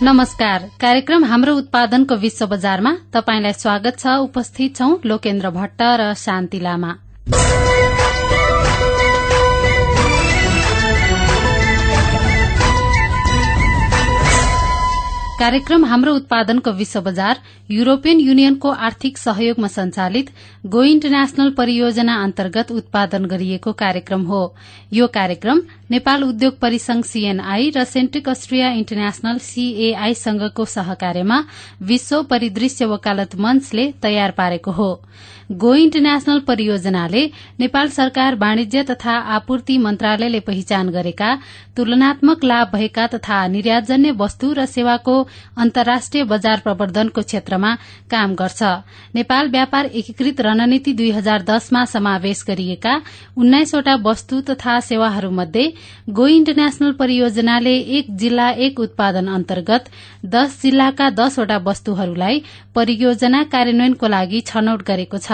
नमस्कार। कार्यक्रम हाम्रो उत्पादनको विश्व बजारमा तपाईंलाई स्वागत छ। उपस्थित छौं लोकेन्द्र भट्ट र शान्ति लामा। कार्यक्रम हाम्रो उत्पादनको विश्व बजार यूरोपियन युनियनको आर्थिक सहयोगमा संचालित गो इन्टरनेशनल परियोजना अन्तर्गत उत्पादन गरिएको कार्यक्रम हो। यो कार्यक्रम नेपाल उद्योग परिसंघ सीएनआई र सेन्ट्रिक अस्ट्रिया इन्टरनेशनल सीएआई संघको सहकार्यमा विश्व परिदृश्य वकालत मंचले तयार पारेको हो। गो इन्टरनेशनल परियोजनाले नेपाल सरकार वाणिज्य तथा आपूर्ति मन्त्रालयले पहिचान गरेका तुलनात्मक लाभ भएका तथा निर्यातजन्य वस्तु र सेवाको अन्तर्राष्ट्रिय बजार प्रवर्धनको क्षेत्रमा काम गर्छ। नेपाल व्यापार एकीकृत रणनीति 2010 मा समावेश गरिएका 19 वटा वस्तु तथा सेवाहरूमध्ये गो इन्टरनेशनल परियोजनाले एक जिल्ला एक उत्पादन अन्तर्गत 10 जिल्लाका 10 वटा वस्तुहरूलाई परियोजना कार्यान्वयनको लागि छनौट गरेको छ।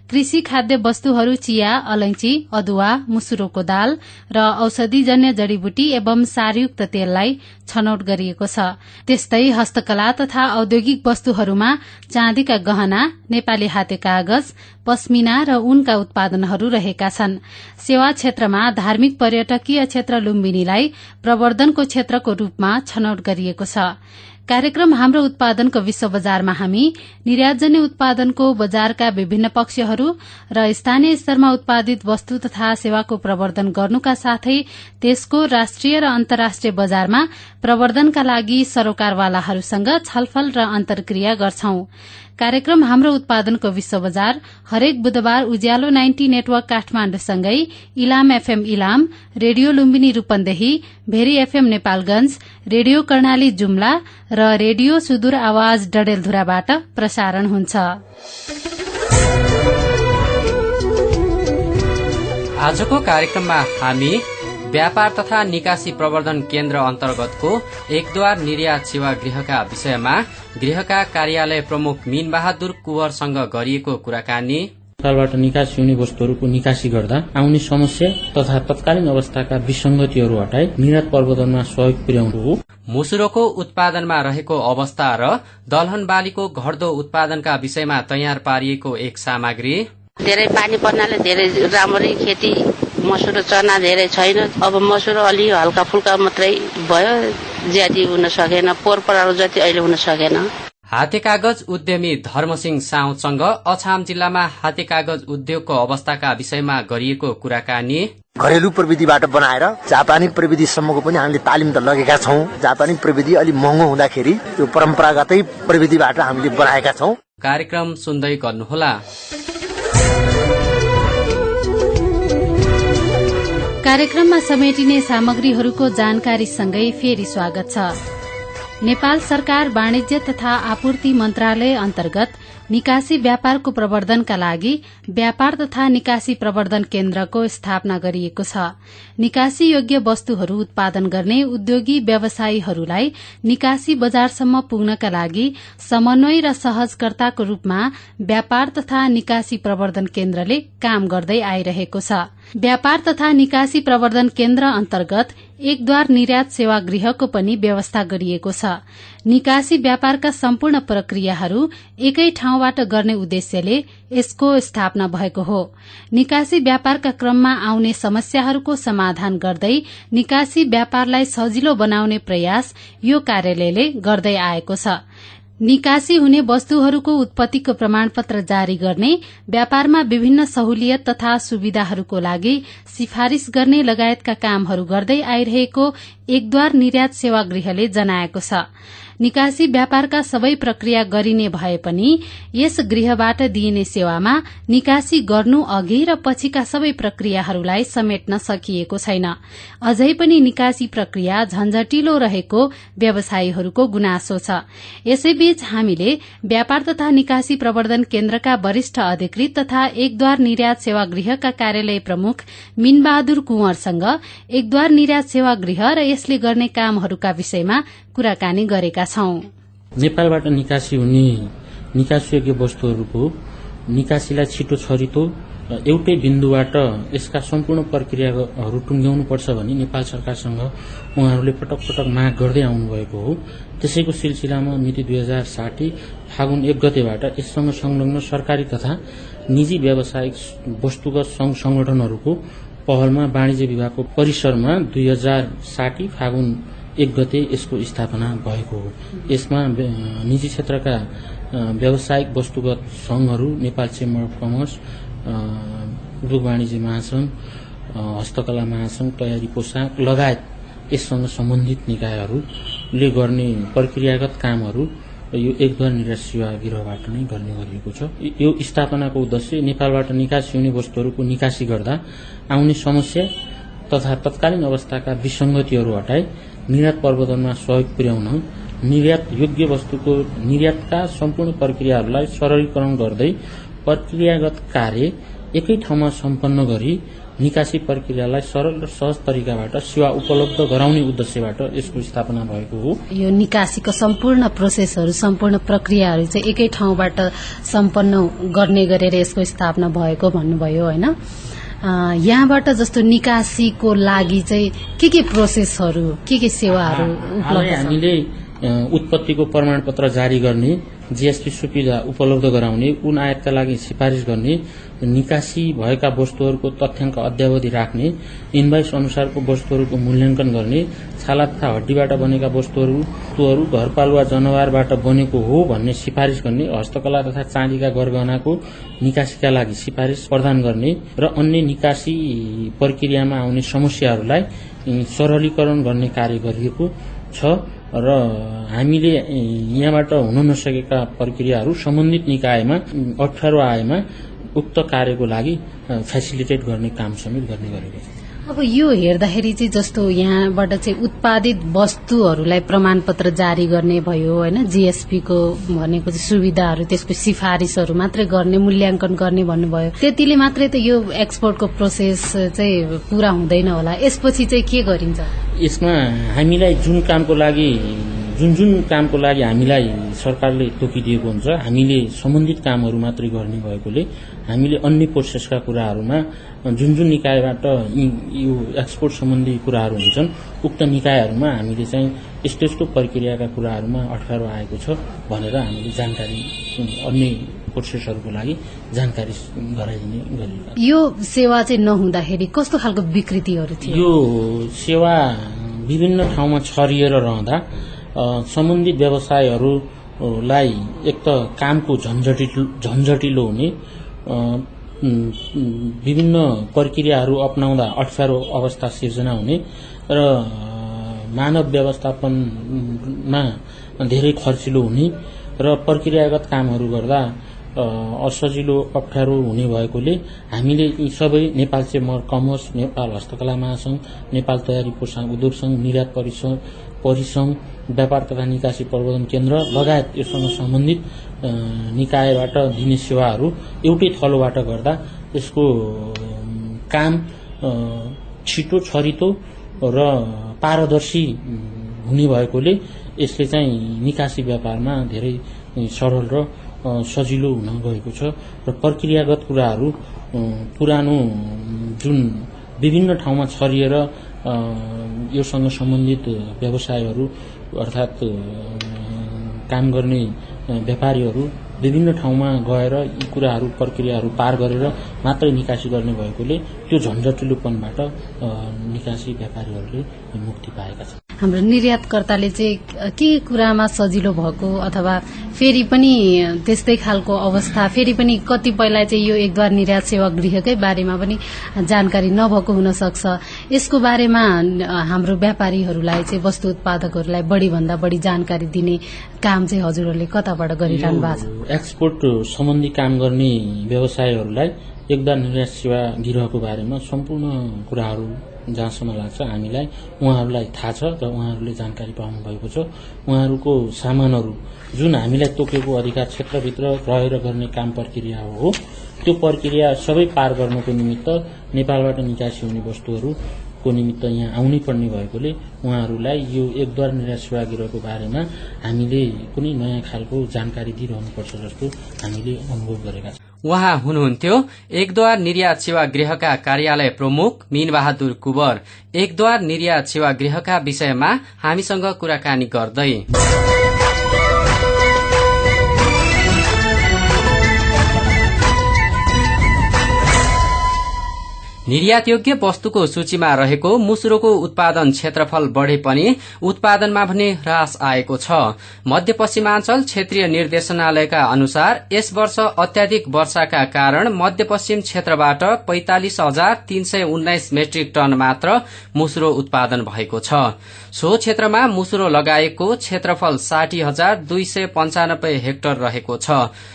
कृषि खाद्य वस्तुहरू चिया, अलैंची, अदुवा, मुसुरोको दाल र औषधिजन्य जड़ीबुटी एवं सारयुक्त तेललाई छनौट गरिएको छ। त्यस्तै हस्तकला तथा औद्योगिक वस्तुहरूमा चाँदीका गहना, नेपाली हाते कागज, पश्मिना र ऊनका उत्पादनहरू रहेका छन्। सेवा क्षेत्रमा धार्मिक पर्यटकीय क्षेत्र लुम्बिनीलाई प्रवर्धनको क्षेत्रको रूपमा छनौट गरिएको छ। कार्यक्रम हाम्रो उत्पादनको विश्व बजारमा हामी निर्यातजन्य उत्पादनको बजारका विभिन्न पक्षहरू र स्थानीय स्तरमा उत्पादित वस्तु तथा सेवाको प्रवर्धन गर्नुका साथै त्यसको राष्ट्रिय र अन्तर्राष्ट्रिय बजारमा प्रवर्धनका लागि सरोकारवालाहरूसँग छलफल र अन्तर्क्रिया गर्छौं। कार्यक्रम हाम्रो उत्पादनको विश्व बजार हरेक बुधबार उज्यालो 90 नेटवर्क काठमाण्डुसँगै Ilam FM Ilam, radio Lumbini Rupandehi, Bheri FM Nepalgunj, radio Karnali Jumla र रेडियो सुदूर आवाज डडेलधुराबाट प्रसारण हुन्छ। आजको कार्यक्रममा हामी व्यापार तथा निकासी प्रवर्धन केन्द्र अन्तर्गतको एकद्वार निर्यात सेवा गृहका विषयमा गृहका कार्यालय प्रमुख मीन बहादुर कुवरसँग गरिएको कुराकानी, नेपालबाट निकासी हुने वस्तुहरूको निकासी गर्दा आउने समस्या तथा तत्कालीन अवस्थाका विसंगतिहरू हटाई निर्यात प्रवर्धनमा सहयोग पुर्याउनु, मुसुरोको उत्पादनमा रहेको अवस्था र दलहन बालीको घट्दो उत्पादनका विषयमा तयार पारिएको एक सामग्री, धेरै पानी पर्नाले धेरै राम्ररी खेती मसुरो चना धेरै छैन। अब मसुरो अलि हल्का फुल्का मात्रै भयो, ज्यादै हुन सकेन, पोरपराहरू जति अहिले हुन सकेन। हाते कागज उद्यमी धर्मसिंह साउदसँग अछाम जिल्लामा हाते कागज उद्योगको अवस्थाका विषयमा गरिएको कुराकानी, घरेलु प्रविधिबाट बनाएर जापानी प्रविधिसम्मको पनि हामीले तालिम त लगेका छौं। जापानी प्रविधि अलि महँगो हुँदाखेरि त्यो परम्परागतै प्रविधिबाट हामीले बनाएका छौं। कार्यक्रम सुन्दै गर्नुहोला। कार्यक्रममा समेटिने सामग्रीहरूको जानकारीसँगै फेरि स्वागत छ। नेपाल सरकार वाणिज्य तथा आपूर्ति मन्त्रालय अन्तर्गत निकासी व्यापारको प्रवर्धनका लागि व्यापार तथा निकासी प्रवर्धन केन्द्रको स्थापना गरिएको छ। निकासी योग्य वस्तुहरू उत्पादन गर्ने उद्योगी व्यवसायीहरूलाई निकासी बजारसम्म पुग्नका लागि समन्वय र सहजकर्ताको रूपमा व्यापार तथा निकासी प्रवर्धन केन्द्रले काम गर्दै आइरहेको छ। व्यापार तथा निकासी प्रवर्धन केन्द्र अन्तर्गत एकद्वार निर्यात सेवा गृहको पनि व्यवस्था गरिएको छ। निकासी व्यापारका सम्पूर्ण प्रक्रियाहरू एकै ठाउँबाट गर्ने उद्देश्यले यसको स्थापना भएको हो। निकासी व्यापारका क्रममा आउने समस्याहरूको समाधान गर्दै निकासी व्यापारलाई सजिलो बनाउने प्रयास यो कार्यालयले गर्दै आएको छ। निकासी हुने वस्तुहरूको उत्पत्तिको प्रमाणपत्र जारी गर्ने, व्यापारमा विभिन्न सहुलियत तथा सुविधाहरूको लागि सिफारिश गर्ने लगायतका कामहरू गर्दै आइरहेको एकद्वार निर्यात सेवा गृहले जनाएको छ। निकासी व्यापारका सबै प्रक्रिया गरिने भए पनि यस गृहबाट दिइने सेवामा निकासी गर्नु अघि र पछिका सबै प्रक्रियाहरूलाई समेट्न सकिएको छैन। अझै पनि निकासी प्रक्रिया झन्झटिलो रहेको व्यवसायीहरूको गुनासो छ। यसैबीच हामीले व्यापार तथा निकासी प्रवर्धन केन्द्रका वरिष्ठ अधिकृत तथा एकद्वार निर्यात सेवा गृहका कार्यालय प्रमुख मीन बहादुर कुवरसँग एकद्वार निर्यात सेवा गृह र यसले गर्ने कामहरूका विषयमा कुराकानी गरेका छौं। नेपालबाट निकासी हुने निकासी योग्य वस्तुहरूको निकासीलाई छिटो छरितो एउटै बिन्दुबाट यसका सम्पूर्ण प्रक्रियाहरू टुङ्ग्याउनुपर्छ भनी नेपाल सरकारसँग उहाँहरूले पटक पटक माग गर्दै आउनुभएको हो। त्यसैको सिलसिलामा मिति 2060 फागुन 1 गतेबाट यससँग संलग्न सरकारी तथा निजी व्यावसायिक वस्तुगत संघ संगठनहरूको पहलमा वाणिज्य विभागको परिसरमा 2060 फागुन 1 गते यसको स्थापना भएको हो। यसमा निजी क्षेत्रका व्यावसायिक वस्तुगत संघहरू नेपाल चेम्बर अफ कमर्स, उद्योग वाणिज्य महासंघ, हस्तकला महासंघ, तयारी पोसाक लगायत यससँग सम्बन्धित निकायहरूले गर्ने प्रक्रियागत कामहरू यो एकद्वार निर्यात सेवा गिरोहबाट नै गर्ने गरिएको छ। यो स्थापनाको उद्देश्य नेपालबाट निकास हुने वस्तुहरूको निकासी गर्दा आउने समस्या तथा तत्कालीन अवस्थाका विसंगतिहरू हटाई निर्यात प्रवर्धनमा सहयोग पुर्याउन, निर्यात योग्य वस्तुको निर्यातका सम्पूर्ण प्रक्रियाहरूलाई सरलीकरण गर्दै प्रक्रियागत कार्य एकै ठाउँमा सम्पन्न गरी निकासी प्रक्रियालाई सरल र सहज तरिकाबाट सेवा उपलब्ध गराउने उद्देश्यबाट यसको स्थापना भएको हो। यो निकासीको सम्पूर्ण प्रोसेसहरू, सम्पूर्ण प्रक्रियाहरू चाहिँ एकै ठाउँबाट सम्पन्न गर्ने गरेर यसको स्थापना भएको भन्नुभयो हैन। यहाँबाट जस्तो निकासीको लागि चाहिँ के प्रोसेसहरू, के सेवाहरू उपलब्ध छ? हामीले उत्पत्तिको प्रमाणपत्र जारी गर्ने, जीएसटी सुविधा उपलब्ध गराउने, उन आयातका लागि सिफारिश गर्ने, निकासी भएका वस्तुहरूको तथ्याङ्क अद्यावधि राख्ने, इन्भोइस अनुसारको वस्तुहरूको मूल्याङ्कन गर्ने, छाला तथा हड्डीबाट बनेका वस्तुहरू घरपालुवा जनावरबाट बनेको हो भन्ने सिफारिश गर्ने, हस्तकला तथा चाँदीका गरगहनाको निकासीका लागि सिफारिश प्रदान गर्ने र अन्य निकासी प्रक्रियामा आउने समस्याहरूलाई सरलीकरण गर्ने कार्य गरिएको छ र हामीले यहाँबाट हुन नसकेका प्रक्रियाहरू सम्बन्धित निकायमा अप्ठ्यारो आएमा उक्त कार्यको लागि फेसिलिटेट गर्ने काम समेत गर्ने गरेको छ। अब यो हेर्दाखेरि चाहिँ जस्तो यहाँबाट चाहिँ उत्पादित वस्तुहरूलाई प्रमाणपत्र जारी गर्ने भयो हैन, जीएसपी को भनेको चाहिँ सुविधाहरू, त्यसको सिफारिशहरू मात्रै गर्ने, मूल्याङ्कन गर्ने भन्नुभयो। त्यतिले मात्रै त यो एक्सपोर्टको प्रोसेस चाहिँ पूरा हुँदैन होला। यसपछि चाहिँ के गरिन्छ? यसमा हामीलाई जुन कामको लागि हामीलाई सरकारले तोकिदिएको हुन्छ, हामीले सम्बन्धित कामहरू मात्रै गर्ने भएकोले हामीले अन्य प्रोसेसका कुराहरूमा जुन निकायबाट यो एक्सपोर्ट सम्बन्धी कुराहरू हुन्छन् उक्त निकायहरूमा हामीले चाहिँ यस्तो प्रक्रियाका कुराहरूमा अप्ठ्यारो आएको छ भनेर हामीले जानकारी अन्य प्रोसेसहरूको लागि जानकारी गराइदिने गरिएको। यो सेवा चाहिँ नहुँदाखेरि कस्तो खालको विकृतिहरू थियो? यो सेवा विभिन्न ठाउँमा छरिएर रहँदा सम्बन्धित व्यवसायहरूलाई एक त कामको झन्झटिलो हुने, विभिन्न प्रक्रियाहरू अपनाउँदा अप्ठ्यारो अवस्था सिर्जना हुने र मानव व्यवस्थापनमा धेरै खर्चिलो हुने र प्रक्रियागत कामहरू गर्दा असजिलो अप्ठ्यारो हुने भएकोले हामीले यी सबै नेपाल चेम्बर कमर्स, नेपाल हस्तकला महासंघ, नेपाल तयारी पोसाक उद्योग संघ, निर्यात परिसंघ, व्यापार तथा निकासी प्रवर्धन केन्द्र लगायत योसँग सम्बन्धित निकायबाट दिने सेवाहरू एउटै थलोबाट गर्दा यसको काम छिटो, छरितो र पारदर्शी हुने भएकोले यसले चाहिँ निकासी व्यापारमा धेरै सरल र सजिलो हुन गएको छ र प्रक्रियागत कुराहरू पुरानो जुन विभिन्न ठाउँमा छरिएर योसँग सम्बन्धित व्यवसायहरू अर्थात् काम गर्ने व्यापारीहरू विभिन्न ठाउँमा गएर यी कुराहरू प्रक्रियाहरू पार गरेर मात्रै निकासी गर्ने भएकोले त्यो झन्झटिलोपनबाट निकासी व्यापारीहरूले मुक्ति पाएका छन्। हाम्रो निर्यातकर्ताले चाहिँ के कुरामा सजिलो भएको अथवा फेरि पनि त्यस्तै खालको अवस्था, फेरि पनि कतिपयलाई चाहिँ यो एकद्वार निर्यात सेवा गृहकै बारेमा पनि जानकारी नभएको हुन सक्छ। यसको बारेमा हाम्रो व्यापारीहरूलाई चाहिँ वस्तु उत्पादकहरूलाई बढी भन्दा बढी जानकारी दिने काम चाहिँ हजुरहरूले कताबाट गरिरहनु भएको छ? एक्सपोर्ट सम्बन्धी काम गर्ने व्यवसायहरूलाई एकद्वार निर्यात सेवा गिरोहको बारेमा सम्पूर्ण कुराहरू जहाँसम्म लाग्छ हामीलाई उहाँहरूलाई थाहा छ र उहाँहरूले जानकारी पाउनु भएको छ। उहाँहरूको सामानहरू जुन हामीलाई तोकेको अधिकार क्षेत्रभित्र रहेर गर्ने काम प्रक्रिया हो, त्यो प्रक्रिया सबै पार गर्नको निमित्त नेपालबाट निकासी हुने वस्तुहरूको निमित्त यहाँ आउनै पर्ने भएकोले उहाँहरूलाई यो एकद्वार निर्यात सेवा गिरोहको बारेमा हामीले कुनै नयाँ खालको जानकारी दिइरहनुपर्छ जस्तो हामीले अनुभव गरेका छौँ। उहाँ हुनुहुन्थ्यो एकद्वार निर्यात सेवा गृहका कार्यालय प्रमुख मीनबहादुर कुवर। एकद्वार निर्यात सेवा गृहका विषयमा हामीसँग कुराकानी गर्दै निर्यातयोग्य वस्तुको सूचीमा रहेको मुसुरोको उत्पादन क्षेत्रफल बढ़े पनि उत्पादनमा भने ह्रास आएको छ। मध्यपश्चिमाञ्चल क्षेत्रीय निर्देशनालयका अनुसार यस वर्ष अत्याधिक वर्षाका कारण मध्यपश्चिम क्षेत्रबाट 45,319 मेट्रिक टन मात्र मुसुरो उत्पादन भएको छ। सो क्षेत्रमा मुसुरो लगाएको क्षेत्रफल 60,295 हेक्टर रहेको छ।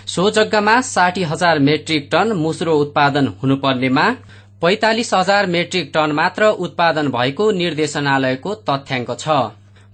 सो जग्गामा 60,000 मेट्रिक टन मुसुरो उत्पादन हुनुपर्नेमा 45,000 मेट्रिक टन मात्र उत्पादन भएको निर्देशनालयको तथ्याङ्क छ।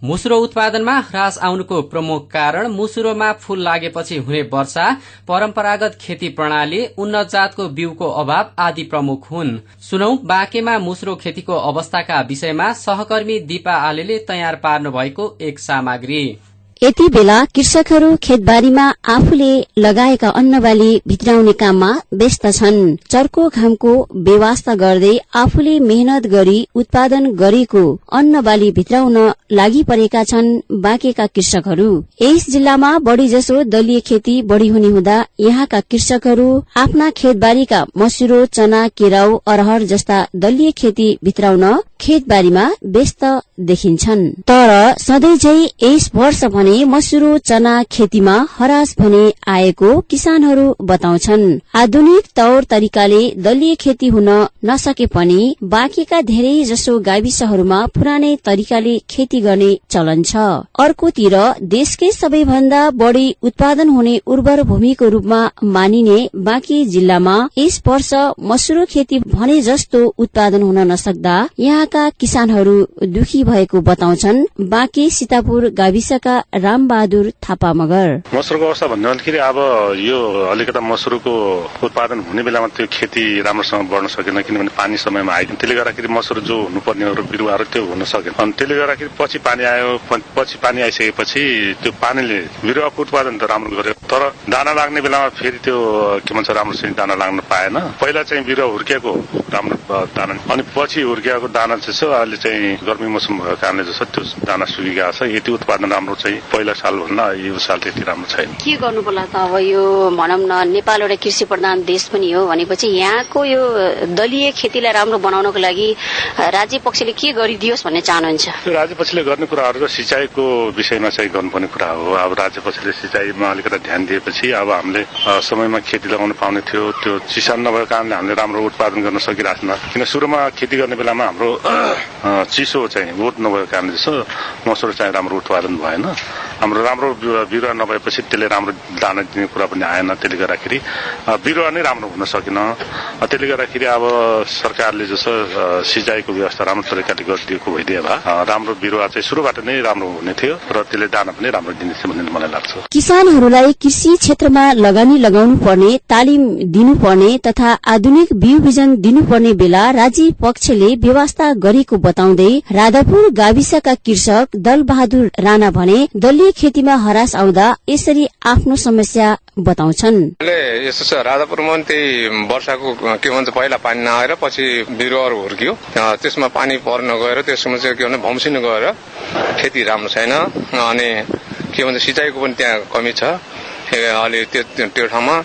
मुसुरो उत्पादनमा ह्रास आउनुको प्रमुख कारण मुसुरोमा फूल लागेपछि हुने वर्षा, परम्परागत खेती प्रणाली, उन्नत जातको बिउको अभाव आदि प्रमुख हुन्। सुनौ बाँकेमा मुसुरो खेतीको अवस्थाका विषयमा सहकर्मी दीपा आलेले तयार पार्नु भएको एक सामग्री। यति बेला कृषकहरू खेतबारीमा आफूले लगाएका अन्नबाली भित्राउने काममा व्यस्त छन्। चर्को घामको व्यवस्था गर्दै आफूले मेहनत गरी उत्पादन गरेको अन्नबाली भित्राउन लागि परेका छन् बाँकेका कृषकहरू। यस जिल्लामा बढ़ी जसो दलीय खेती बढ़ी हुने हुँदा यहाँका कृषकहरू आफ्ना खेतबारीका मसुरो, चना, केराउ, अरहर जस्ता दलीय खेती भित्राउन खेतबारीमा व्यस्त देखिन्छन्। तर सधैँ झै यस वर्ष भने मसुरो, चना खेतीमा हरास भने आएको किसानहरू बताउँछन्। आधुनिक तौर तरिकाले दलीय खेती हुन नसके पनि बाँकेका धेरै जसो गाविसहरूमा पुरानै तरिकाले खेती गर्ने चलन छ। अर्कोतिर देशकै सबैभन्दा बढ़ी उत्पादन हुने उर्वर भूमिको रूपमा मानिने बाँकी जिल्लामा यस वर्ष मसुरो खेती भने जस्तो उत्पादन हुन नसक्दा यहाँका किसानहरू दुखी भएको बताउँछन् बाँकी सीतापुर गाविसका रामबहादुर थापा मगर। मसुरको अवस्था भन्दाखेरि अब यो अलिकता मसुरको उत्पादन हुने बेलामा त्यो खेती राम्रोसँग बढ्न सकेन, किनभने पानी समयमा आइदियो। त्यसले गर्दाखेरि मसुर जो हुनुपर्ने बिरुवाहरू त्यो हुन सकेन। अनि त्यसले गर्दाखेरि पछि पानी आयो। पछि पानी आइसकेपछि त्यो पानीले बिरुवाको उत्पादन त राम्रो गर्यो, तर दाना लाग्ने बेलामा फेरि त्यो के भन्छ राम्रोसँग दाना लाग्न पाएन। पहिला चाहिँ बिरुवा हुर्किएको राम्रो दाना, अनि पछि हुर्किएको दाना चाहिँ अहिले चाहिँ गर्मी मौसम भएको कारणले जस्तो त्यो दाना सुकिरहेको छ। यति उत्पादन राम्रो चाहिँ पहिला साल भन्दा यो साल त्यति राम्रो छैन। के गर्नु पर्ला त? अब यो भनौँ न नेपाल एउटा कृषि प्रधान देश पनि हो भनेपछि यहाँको यो दलीय खेतीलाई राम्रो बनाउनको लागि राज्य पक्षले के गरिदियोस् भन्ने चाहनुहुन्छ? राज्य पक्षले गर्ने कुराहरू र सिँचाइको विषयमा चाहिँ गर्नुपर्ने कुरा हो। अब राज्य पक्षले सिँचाइमा अलिकति ध्यान दिएपछि अब हामीले समयमा खेती लगाउन पाउने थियो। त्यो चिसान नभएको कारणले हामीले राम्रो उत्पादन गर्न सकिरहेको छैन। किन सुरुमा खेती गर्ने बेलामा हाम्रो चिसो चाहिँ बोट नभएको कारणले जस्तो मसुरो चाहिँ राम्रो उत्पादन भएन। हाम्रो राम्रो बिरुवा नभएपछि त्यसले राम्रो दाना दिने कुरा पनि आएन। त्यसले गर्दाखेरि बिरुवा नै राम्रो हुन सकेन। त्यसले गर्दाखेरि अब सरकारले जस्तो सिँचाइको व्यवस्था राम्रो तरिकाले गरिदिएको भइदिए भए राम्रो बिरुवा चाहिँ सुरुबाट नै राम्रो हुने थियो र त्यसले दाना पनि राम्रो दिने थियो भन्ने मलाई लाग्छ। किसानहरूलाई कृषि क्षेत्रमा लगानी लगाउनु पर्ने, तालिम दिनुपर्ने तथा आधुनिक बिउ बिजन दिनुपर्ने बेला राज्य पक्षले व्यवस्था गरेको बताउँदै राधापुर गाविसका कृषक दलबहादुर राणा भने दलीय खेतीमा हरास आउँदा यसरी आफ्नो समस्या बताउँछन्। यस्तो छ, राधापुरमा त्यही वर्षाको के भन्छ पहिला पानी नआएर पछि बिरुवाहरू हुर्कियो, त्यसमा पानी पर्न गएर त्यसमा चाहिँ के भन्छ भम्सिन गएर खेती राम्रो छैन। अनि के भन्छ सिँचाइको पनि त्यहाँ कमी छ अलि त्यो ठाउँमा।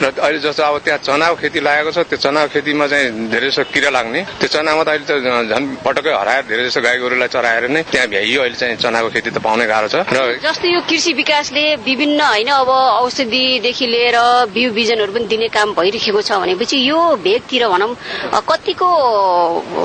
र अहिले जस्तो अब त्यहाँ चनाको खेती लागेको छ, त्यो चनाको खेतीमा चाहिँ धेरै जस्तो किरा लाग्ने, त्यो चनामा त अहिले त झन् पटक्कै हराएर धेरै जस्तो गाई गोरुलाई चराएर नै त्यहाँ भ्याइयो। अहिले चाहिँ चनाको खेती त पाउनै गाह्रो छ। र जस्तो यो कृषि विकासले विभिन्न होइन अब औषधिदेखि लिएर बिउ बिजनहरू पनि दिने काम भइरहेको छ भनेपछि यो भेगतिर भनौँ कतिको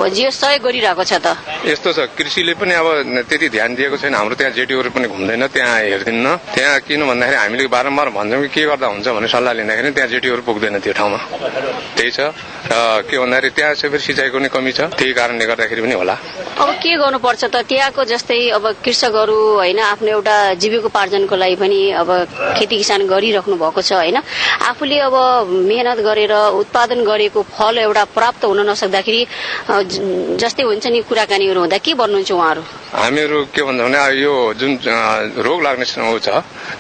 जो सहयोग गरिरहेको छ त? यस्तो छ, कृषिले पनि अब त्यति ध्यान दिएको छैन। हाम्रो त्यहाँ जेटीहरू पनि घुम्दैन, त्यहाँ हेर्दिन्न। त्यहाँ किन भन्दाखेरि हामीले बारम्बार भन्छौँ कि के गर्दा हुन्छ भने सल्लाह लिँदाखेरि त्यहाँ जेटीहरू पुग्दैन त्यो ठाउँमा। त्यही छ। र के भन्दाखेरि त्यहाँ चाहिँ फेरि सिँचाइको नै कमी छ, त्यही कारणले गर्दाखेरि पनि होला। अब के गर्नुपर्छ त? त्यहाँको जस्तै अब कृषकहरू होइन आफ्नो एउटा जीविकोपार्जनको लागि पनि अब खेती किसान गरिराख्नु भएको छ होइन, आफूले अब मेहनत गरेर उत्पादन गरेको फल एउटा प्राप्त हुन नसक्दाखेरि जस्तै हुन्छ नि कुराकानीहरू हुँदा के भन्नुहुन्छ उहाँहरू? हामीहरू के भन्छ भने यो जुन रोग लाग्ने ऊ छ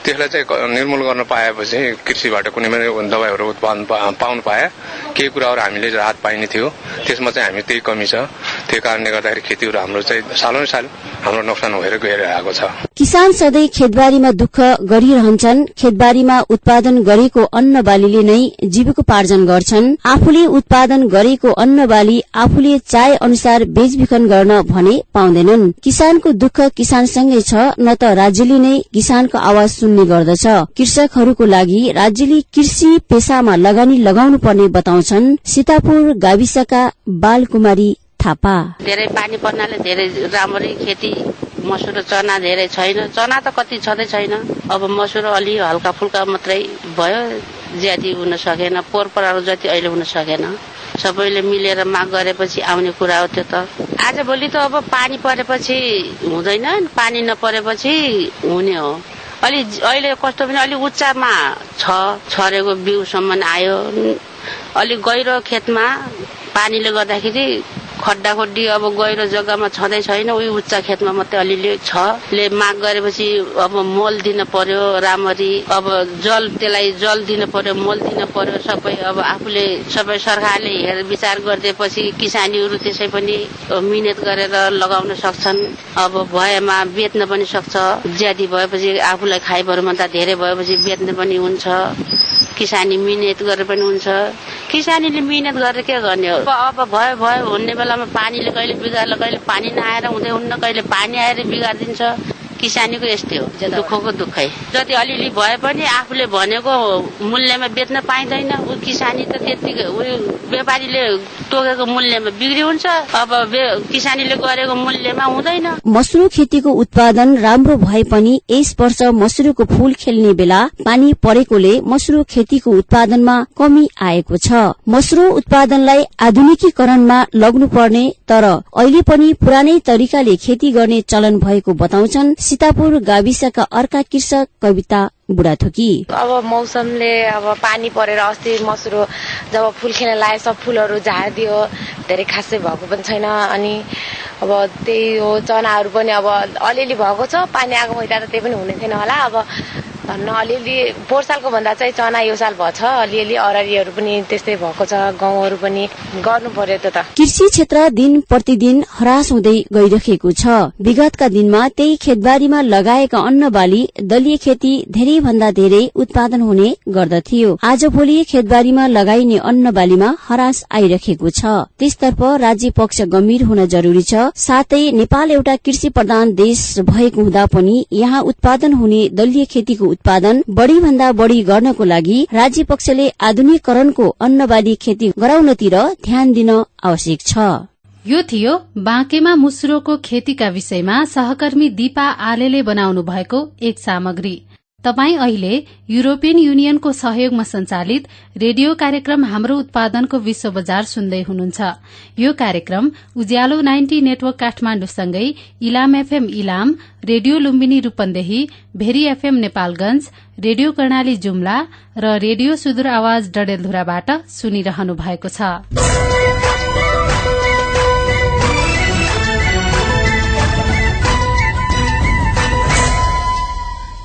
त्यसलाई चाहिँ निर्मूल गर्न पाएपछि कृषिबाट कुनै पनि दबाईहरू उत्पादन पाउनु पाए केही कुराहरू हामीले राहत पाइने थियो। त्यसमा चाहिँ हामी त्यही कमी छ। त्यो कारणले गर्दाखेरि खेतीहरू हाम्रो चाहिँ सालौं साल हाम्रो नोक्सान भएर गइरहेको छ। किसान सधैँ खेतबारीमा दुःख गरिरहन्छन्। खेतबारीमा उत्पादन गरेको अन्न बालीले नै जीविकोपार्जन गर्छन्। आफूले उत्पादन गरेको अन्न बाली आफूले चाहे अनुसार बेचबिखन गर्न भने पाउँदैनन्। किसानको दुःख किसानसँगै छ, न त राज्यले नै किसानको आवाज सुन्ने गर्दछ। कृषकहरूको लागि राज्यले कृषि पेशामा लगानी लगाउनु पर्ने बताउँछन् सीतापुर गाविसका बालकुमारी थापा। धेरै पानी पर्नाले धेरै राम्ररी खेती मसुर चना धेरै छैन। चना त कति छँदै छैन। अब मसुर अलि हल्का फुल्का मात्रै भयो, ज्यादै हुन सकेन। पोरपराहरू जति अहिले हुन सकेन। सबैले मिलेर माग गरेपछि आउने कुरा हो त्यो त। आजभोलि त अब पानी परेपछि हुँदैन, पानी नपरेपछि हुने हो। अलि अहिले कस्तो पनि अलि उच्चमा छरेको बिउसम्म आयो। अलि गहिरो खेतमा पानीले गर्दाखेरि खड्डाखड्डी अब गहिरो जग्गामा छँदै छैन। उही उच्च खेतमा मात्रै अलिअलि छले माग गरेपछि अब मोल दिन पर्यो राम्ररी। अब त्यसलाई जल दिन पर्यो, मोल दिन पर्यो। सबै अब आफूले सबै सरकारले हेर विचार गरिदिएपछि किसानीहरू त्यसै पनि मिहिनेत गरेर लगाउन सक्छन्। अब भएमा बेच्न पनि सक्छ। ज्यादै भएपछि आफूलाई खाइभरभन्दा धेरै भएपछि बेच्न पनि हुन्छ। किसानी मिहिनेत गरेर पनि हुन्छ। किसानीले मिहिनेत गरेर के गर्ने हो। अब भयो हुने बेलामा पानीले कहिले बिगार्ला, कहिले पानी नआएर हुँदै हुन्न, कहिले पानी आएर बिगारिदिन्छ। किसानीको यस्तै हो, दुःखको दुःखै। जति अलिअलि भए पनि आफूले भनेको मूल्यमा बेच्न पाइँदैन। ऊ किसानी त त्यतिकै व्यापारीले तोकेको मूल्यमा बिक्री हुन्छ। अब किसानीले गरेको मूल्यमा हुँदैन। मसुरो खेतीको उत्पादन राम्रो भए पनि यस वर्ष मसुरोको फूल खेल्ने बेला पानी परेकोले मसुरो खेतीको उत्पादनमा कमी आएको छ। मसुरो उत्पादनलाई आधुनिकीकरणमा लाग्नुपर्ने, तर अहिले पनि पुरानै तरिकाले खेती गर्ने चलन भएको बताउँछन् सीतापुर गाविसका अर्का कृषक कविता बुढाथोकी। अब मौसमले अब पानी परेर अस्ति मसुरो जब फूल खेल्न लाए सब फूलहरू झारिदियो, धेरै खासै भएको पनि छैन। अनि अब त्यही हो, चनाहरू पनि अब अलिअलि भएको छ। पानी आएको मैदा त त्यही पनि हुने थिएन होला। अब धन्न अलिअलि पोहोर सालको भन्दा चाहिँ चना यो साल भएछ। अलिअलि अरारीहरू पनि त्यस्तै भएको छ। गहुँहरू पनि गर्नु पर्यो त। कृषि क्षेत्र दिन प्रतिदिन हरास हुँदै गइरहेको छ। विगतका दिनमा त्यही खेतबारीमा लगाएका अन्न बाली दलीय खेती धेरै भन्दा धेरै उत्पादन हुने गर्दथ्यो। आजभोलि खेतबारीमा लगाइने अन्न बालीमा हरास आइरहेको छ। त्यसतर्फ राज्य पक्ष गम्भीर हुन जरुरी छ। साथै नेपाल एउटा कृषि प्रधान देश भएको हुँदा पनि यहाँ उत्पादन हुने दलीय खेतीको उत्पादन बढ़ी भन्दा बढ़ी गर्नको लागि राज्य पक्षले आधुनिकीकरणको अन्नबाली खेती गराउनतिर ध्यान दिन आवश्यक छ। यो थियो बाँकेमा मुसुरोको खेतीका विषयमा सहकर्मी दीपा आलेले बनाउनु भएको एक सामग्री। तपाई अहिले युरोपियन युनियनको सहयोगमा संचालित रेडियो कार्यक्रम हाम्रो उत्पादनको विश्व बजार सुन्दै हुनुहुन्छ। यो कार्यक्रम उज्यालो 90 नेटवर्क काठमाण्डुसँगै Ilam FM Ilam, radio Lumbini Rupandehi, Bheri FM Nepalgunj, radio Karnali Jumla र रेडियो सुदूर आवाज डडेलधुराबाट सुनिरहनु भएको छ।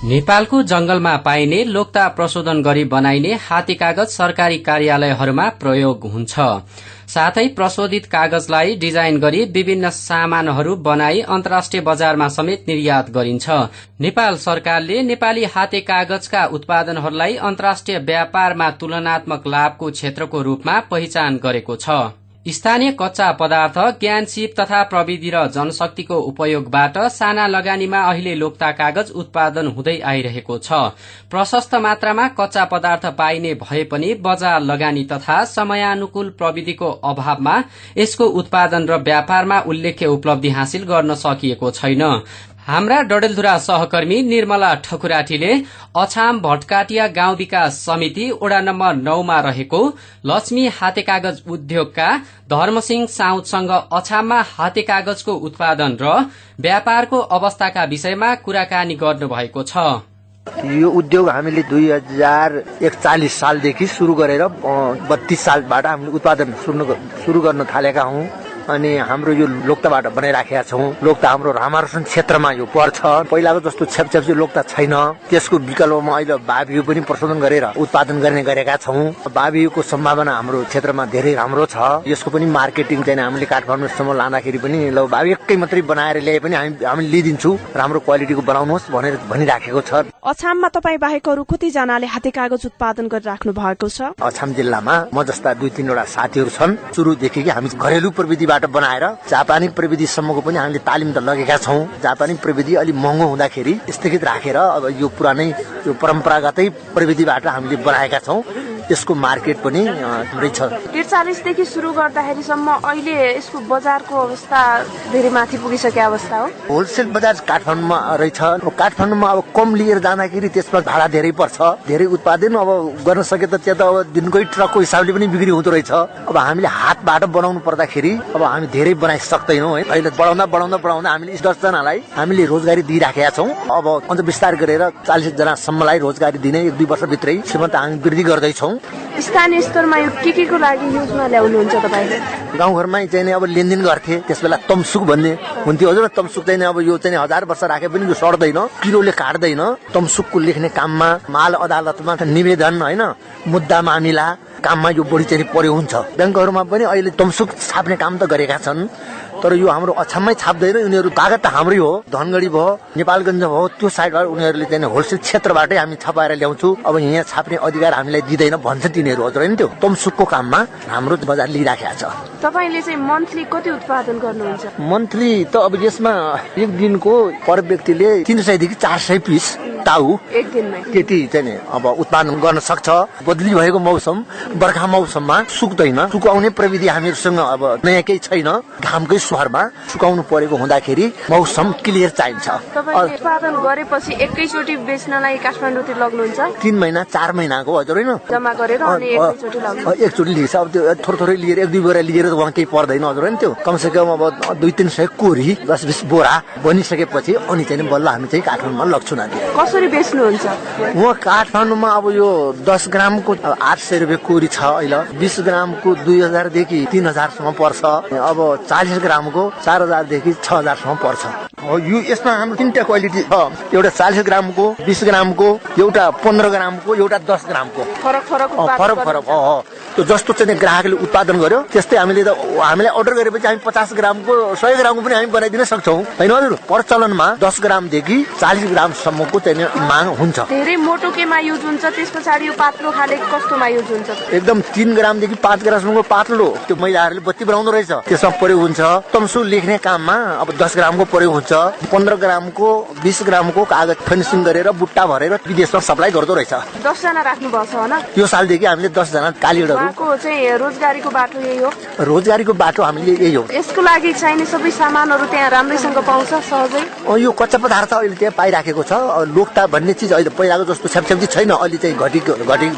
नेपालको जंगलमा पाइने लोक्ता प्रशोधन गरी बनाइने हात्ती कागज सरकारी कार्यालयहरूमा प्रयोग हुन्छ। साथै प्रशोधित कागजलाई डिजाइन गरी विभिन्न सामानहरू बनाई अन्तर्राष्ट्रिय बजारमा समेत निर्यात गरिन्छ। नेपाल सरकारले नेपाली हाते कागजका उत्पादनहरूलाई अन्तर्राष्ट्रिय व्यापारमा तुलनात्मक लाभको क्षेत्रको रूपमा पहिचान गरेको छ। स्थानीय कच्चा पदार्थ, ज्ञान सिप तथा प्रविधि र जनशक्तिको उपयोगबाट साना लगानीमा अहिले लोक्ता कागज उत्पादन हुँदै आइरहेको छ। प्रशस्त मात्रामा कच्चा पदार्थ पाइने भए पनि बजार लगानी तथा समयानुकूल प्रविधिको अभावमा यसको उत्पादन र व्यापारमा उल्लेख्य उपलब्धि हासिल गर्न सकिएको छैन। हाम्रा डडेलधुरा सहकर्मी निर्मला ठकुराठीले अछाम भटकाटिया गाउँ विकास समिति वडा नम्बर 9 मा रहेको लक्ष्मी हाते कागज उद्योगका धर्मसिंह साउदसँग अछाममा हाते कागजको उत्पादन र व्यापारको अवस्थाका विषयमा कुराकानी गर्नुभएको छ। यो उद्योग हामीले 2041 सालदेखि सुरु गरेर 32 सालबाट हामीले उत्पादन सुरु गर्न थालेका हौं। अनि हाम्रो यो लोकताबाट बनाइराखेका छौँ। लोकता हाम्रो रामारोसन क्षेत्रमा यो पर्छ। पहिलाको जस्तो छेपछेप्ची लोकता छैन। त्यसको विकल्पमा अहिले बाबियो पनि प्रशोधन गरेर उत्पादन गर्ने गरेका छौँ। बाबियोको सम्भावना हाम्रो क्षेत्रमा धेरै राम्रो छ। यसको पनि मार्केटिङ चाहिँ हामीले काठमाडौँसम्म लाँदाखेरि पनि ल बाबियोकै मात्रै बनाएर ल्याए पनि हामी लिइदिन्छु, राम्रो क्वालिटीको बनाउनुहोस् भनेर भनिराखेको छ। अछाममा तपाईँ बाहेक अरू कतिजनाले हाते कागज उत्पादन गरिराख्नु भएको छ? अछाम जिल्लामा म जस्ता 2-3 साथीहरू छन्। सुरुदेखि हामी घरेलु प्रविधिबाट बनाएर जापानी प्रविधिसम्मको पनि हामीले तालिम त लगेका छौँ। जापानी प्रविधि अलि महँगो हुँदाखेरि स्थगित राखेर अब यो पुरानै यो परम्परागतै प्रविधिबाट हामीले बनाएका छौँ। यसको मार्केट पनि राम्रै छ। 43 देखि सुरु गर्दाखेरिसम्म अहिले यसको बजारको अवस्था धेरै माथि पुगिसकेको अवस्था हो। होलसेल बजार काठमाडौँमा रहेछ। काठमाडौँमा अब कम लिएर जाँदाखेरि त्यसमा भाडा धेरै पर्छ। धेरै उत्पादन अब गर्न सके त त्यहाँ त अब दिनकै ट्रकको हिसाबले पनि बिक्री हुँदो रहेछ। अब हामीले हातबाट बनाउनु पर्दाखेरि अब हामी धेरै बनाइ सक्दैनौँ है। अहिले बढाउँदा हामीले 10 जनालाई हामीले रोजगारी दिइराखेका छौँ। अब अझ विस्तार गरेर 40 जनासम्मलाई रोजगारी दिने 1-2 वर्षभित्रै श्रीमन्त हामी वृद्धि गर्दैछौँ। स्थानीय स्तरमा यो के लागि युजमा ल्याउनुहुन्छ तपाईँले? गाउँघरमै चाहिँ अब लेनदेन गर्थे। त्यसबेला तमसुक भन्ने हुन्थ्यो हजुर। तमसुक चाहिँ अब यो चाहिँ 1000 वर्ष राखे पनि यो सड्दैन, किलोले काट्दैन। तमसुकको लेख्ने काममा माल अदालतमा निवेदन होइन, मुद्दा मामिला काममा यो बढी चाहिँ प्रयोग हुन्छ। ब्याङ्कहरूमा पनि अहिले तमसुक छाप्ने काम त गरेका छन्, तर यो हाम्रो अछाममै छाप्दैन। उनीहरू कागज त हाम्रै हो, धनगढी भयो, नेपालगञ्ज भयो, त्यो साइडबाट उनीहरूले चाहिँ होलसेल क्षेत्रबाटै हामी छापाएर ल्याउँछु। अब यहाँ छाप्ने अधिकार हामीलाई दिँदैन भन्छ तिनीहरू हजुर होइन। त्यो तमसुकको काममा हाम्रो बजार लिइराखेको छ। तपाईँले चाहिँ मन्थली कति उत्पादन गर्नुहुन्छ? मन्थली त अब यसमा एक दिनको पर व्यक्तिले 300 देखि 400 पिस टाउ एक दिनमै त्यति चाहिँ अब उत्पादन गर्न सक्छ। बदली भएको मौसम बर्खा मौसममा सुक्दैन। सुकाउने प्रविधि हामीहरूसँग अब नयाँ केही छैन। घामकै सहरमा सुकाउनु परेको हुँदाखेरि मौसम क्लियर चाहिन्छ। तपाईले उत्पादन गरेपछि एकैचोटि बेच्नलाई काठमाडौँतिर लग्नुहुन्छ? 3 महिना 4 महिनाको हजुर होइन, जम्मा गरेर अनि एकैचोटि लग्नु? एकचोटि लिन्छ। अब त्यो थोरै लिएर 1-2 बोरा लिएर त वहाँ केही पर्दैन हजुर होइन। त्यो कमसेकम अब 200-300 कोरी 10-20 बोरा बनिसकेपछि अनि चाहिँ बल्ल हामी चाहिँ काठमाडौँमा लग्छौँ। कसरी बेच्नुहुन्छ? उहाँ काठमाडौँमा अब यो 10 ग्रामको 800 रुपियाँ कोरी छ अहिले। 20 ग्रामको 2000 देखि 3000 सम्म पर्छ। अब 40 ग्रामको 4000 देखि 6000 सम्म पर्छ। यो यसमा हाम्रो 3टा क्वालिटी छ। एउटा 40 ग्रामको, 20 ग्रामको, एउटा 15 ग्रामको, एउटा 10 ग्रामको। फरक हो। त्यो जस्तो चाहिँ ग्राहकले उत्पादन गर्यो त्यस्तै हामीलाई अर्डर गरेपछि हामी 50 ग्रामको 100 ग्रामको पनि हामी बनाइदिन सक्छौँ होइन हजुर। प्रचलनमा 10 ग्रामदेखि 40 ग्रामसम्मको चाहिँ माग हुन्छ। धेरै मोटो केमा युज हुन्छ, त्यस पछाडि यो पातलो खाले कस्तोमा युज हुन्छ? एकदम 3 ग्रामदेखि 5 ग्रामसम्मको पातलो त्यो महिलाहरूले बत्ती बनाउँदो रहेछ त्यसमा प्रयोग हुन्छ। तमसु लेख्ने काममा अब 10 ग्रामको प्रयोग हुन्छ। 15 ग्रामको 20 ग्रामको कागज फिनिसिङ गरेर बुट्टा भरेर विदेशमा सप्लाई गर्दो रहेछ। 10 जना राख्नु भएको छ होइन? यो सालदेखि हामीले 10 जना कालीगढहरू चाहिँ रोजगारीको बाटो यही हो? रोजगारीको बाटो हामीले यही हो। यसको लागि चाहिने सबै सामानहरू त्यहाँ राम्रैसँग पाउँछ सहजै? यो कच्चा पदार्थ अहिले त्यहाँ पाइराखेको छ। लोकता भन्ने चिज अहिले पहिलाको जस्तो छेपछेप्ती छैन। अहिले चाहिँ घटी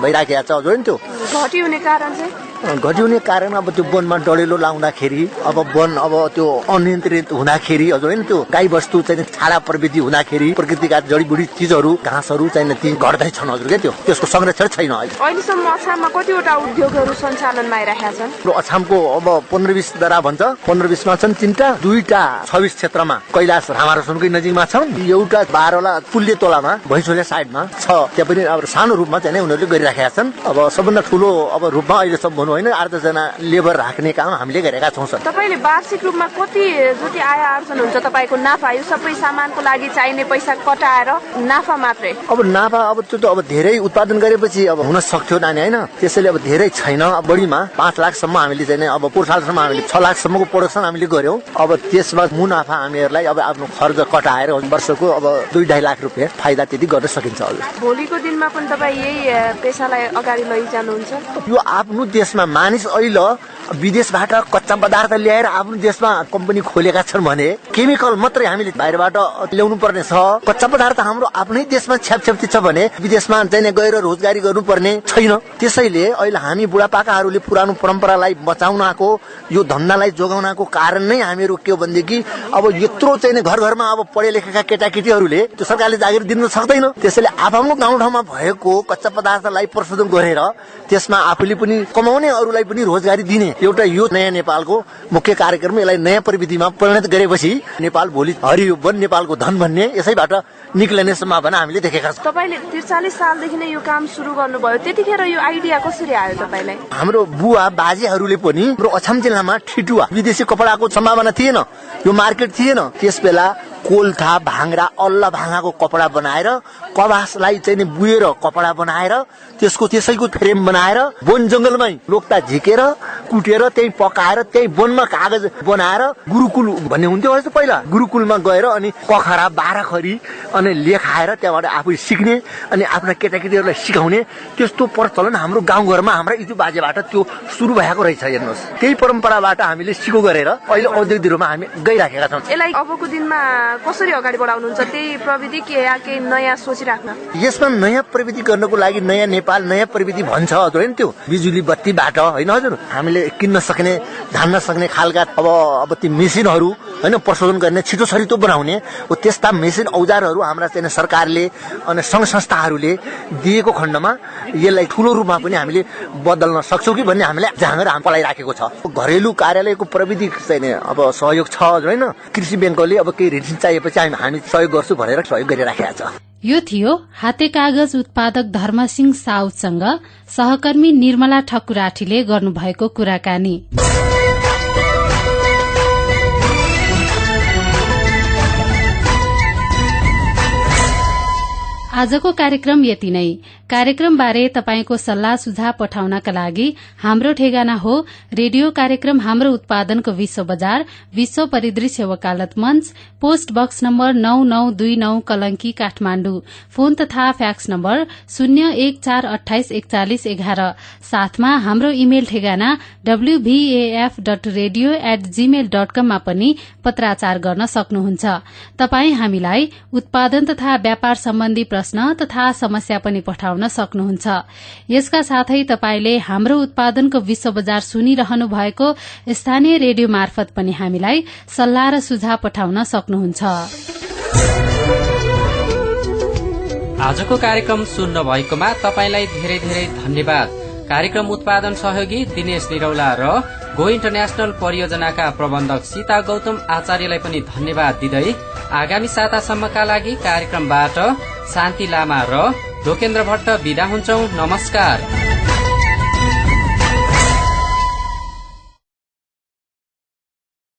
भइराखेको छ हजुर। त्यो घटी हुने कारण चाहिँ घटी हुने कारण अब त्यो वनमा डढेलो लाउँदाखेरि अब वन अब त्यो अनियन्त्रित हुँदाखेरि हजुर होइन। त्यो गाई बस्तु चाहिँ छाडा प्रविधि हुँदाखेरि प्रकृतिका जडीबुडी चिजहरू घाँसहरू चाहिँ ती घट्दैछन् हजुर क्या। त्यसको संरक्षण छैन। अहिलेसम्म अछाममा कतिवटा उद्योगहरू सञ्चालनमा आइरहेका छन्? अछामको अब 15-20 दरा भन्छ। 15-20मा छन् 3टा, 2टा 26 क्षेत्रमा कैलाश रामारोसनकै नजिकमा छन्। एउटा 12 पुल्ले तोलामा भैँसोले साइडमा छ। त्यहाँ पनि अब सानो रूपमा चाहिँ उनीहरूले गरिराखेका छन्। अब सबभन्दा ठुलो अब रूपमा अहिले सब भनौँ होइन 8 जना लेबर राख्ने काम हामीले गरेका छौँ सर। तपाईँले वार्षिक रूपमा कति जति आय आर्जन हुन्छ तपाईँको नाफा? यो सबै सामानको लागि चाहिने पैसा कटाएर नाफा मात्रै? अब नाफा अब त्यो त अब धेरै उत्पादन गरेपछि अब हुन सक्थ्यो नानी होइन। त्यसैले अब धेरै छैन। बढीमा 5 लाखसम्म हामीले चाहिँ अब पोहोर सालसम्म हामीले 6 लाखसम्मको प्रोडक्सन हामीले गर्यौँ। अब त्यसमा मुनाफा हामीहरूलाई अब आफ्नो खर्च कटाएर वर्षको अब 2-2.5 लाख रुपियाँ फाइदा त्यति गर्न सकिन्छ। भोलिको दिनमा पनि तपाईँ यही पेसालाई अगाडि लैजानुहुन्छ? यो आफ्नो देशमा मानिस अहिले विदेशबाट कच्चा पदार्थ ल्याएर आफ्नो देशमा कम्पनी खोलेका छन् भने केमिकल मात्रै हामीले बाहिरबाट ल्याउनु पर्ने छ। कच्चा पदार्थ हाम्रो आफ्नै देशमा छ्यापछ्याप्ती छ भने विदेशमा चाहिँ गएर रोजगारी गर्नुपर्ने छैन। त्यसैले अहिले हामी बुढापाकाहरूले पुरानो परम्परालाई बचाउनको यो धन्दालाई जोगाउनको कारण नै हामीहरू के हो भनेदेखि अब यत्रो चाहिँ घर घरमा अब पढे लेखेका केटाकेटीहरूले त्यो सरकारले जागिर दिन सक्दैन। त्यसैले आफ्नो गाउँठाउँमा भएको कच्चा पदार्थलाई प्रशोधन गरेर त्यसमा आफूले पनि कमाउने अरूलाई पनि रोजगारी दिने एउटा यो नयाँ नेपालको मुख्य कार्यक्रम, यसलाई नयाँ प्रविधिमा परिणत गरेपछि नेपाल भोलि हरियो वन नेपालको धन भन्ने यसैबाट निक्लने सम्भावना हामीले देखेका छौँ। तपाईले 43 सालदेखि नै यो काम सुरु गर्नुभयो, त्यतिखेर यो आइडिया कसरी आयो तपाईलाई? हाम्रो बुवा बाजेहरूले पनि हाम्रो अछाम जिल्लामा ठिटुवा विदेशी कपडाको सम्भावना थिएन, यो मार्केट थिएन। त्यसबेला कोल्था भाङ्रा अल्ला भाङ्गाको कपडा बनाएर कबासलाई चाहिँ बुएर कपडा बनाएर त्यसैको फ्रेम बनाएर वन जंगलमै लोक्ता झिकेर कुटेर त्यही पकाएर त्यही वनमा कागज बनाएर गुरुकुल भन्ने हुन्थ्यो पहिला। गुरुकुलमा गएर अनि कखरा बाराखरी अनि लेखाएर त्यहाँबाट आफू सिक्ने अनि आफ्ना केटाकेटीहरूलाई सिकाउने त्यस्तो प्रचलन हाम्रो गाउँघरमा हाम्रा इजु बाजेबाट त्यो सुरु भएको रहेछ। हेर्नुहोस्, त्यही परम्पराबाट हामीले सिको गरेर अहिले औद्योगिकमा हामी गइराखेका छौँ। यसलाई अबको दिनमा कसरी अगाडि बढाउनुहुन्छ? त्यही प्रविधि के या केही नयाँ सोचिराख्नु? यसमा नयाँ प्रविधि गर्नको लागि नयाँ नेपाल नयाँ प्रविधि भन्छ हजुर हैन, त्यो बिजुली बत्तीबाट हैन हजुर, हामीले किन्न सक्ने धान्न सक्ने खालका अब ती मेसिनहरू हैन प्रशोधन गर्ने छिटो छरितो बनाउने त्यस्ता मेसिन औजारहरू हाम्रा चाहिँ सरकारले अनि संघ संस्थाहरूले दिएको खण्डमा यसलाई ठूलो रूपमा पनि हामीले बदल्न सक्छौँ कि भन्ने हामीले जाँगर हामीलाई राखेको छ। घरेलु कार्यालयको प्रविधि चाहिँ अब सहयोग छ हजुर हैन, कृषि बैंकले अब केही ऋण चाहिएपछि हामी सहयोग गर्छु भनेर सहयोग गरिराखेका छ। यो थियो हाते कागज उत्पादक धर्मसिंह साउदसँग सहकर्मी निर्मला ठकुराठीले गर्नुभएको कुराकानी। आजको कार्यक्रम यति नै। कार्यक्रम बारे तपाईको सल्लाह सुझाव पठाउनका लागि हाम्रो ठेगाना हो रेडियो कार्यक्रम हाम्रो उत्पादनको विश्व बजार, विश्व परिदृश्य वकालत मंच, post box number 9929 Kalanki Kathmandu. Phone तथा फ्याक्स नम्बर 0142814111। साथमा हाम्रो इमेल ठेगाना wvaf.radio@gmail.com मा पनि पत्राचार गर्न सक्नुहुन्छ। तपाई हामीलाई उत्पादन तथा व्यापार सम्बन्धी प्रश्न तथा समस्या पनि पठाउन सक्नुहुन्छ। यसका साथै तपाईले हाम्रो उत्पादनको विश्व बजार सुनिरहनु भएको स्थानीय रेडियो मार्फत पनि हामीलाई सल्लाह र सुझाव पठाउन सक्नुहुन्छ। आजको कार्यक्रम सुन्न भएकोमा तपाईलाई धेरै धेरै धन्यवाद। कार्यक्रम उत्पादन सहयोगी दिनेश निरौला र गो इन्टरनेशनल परियोजनाका प्रबन्धक सीता गौतम आचार्यलाई पनि धन्यवाद दिँदै आगामी सातासम्मका लागि कार्यक्रमबाट शान्ति लामा र लोकेन्द्र भट्ट बिदा हुन्छौं। नमस्कार।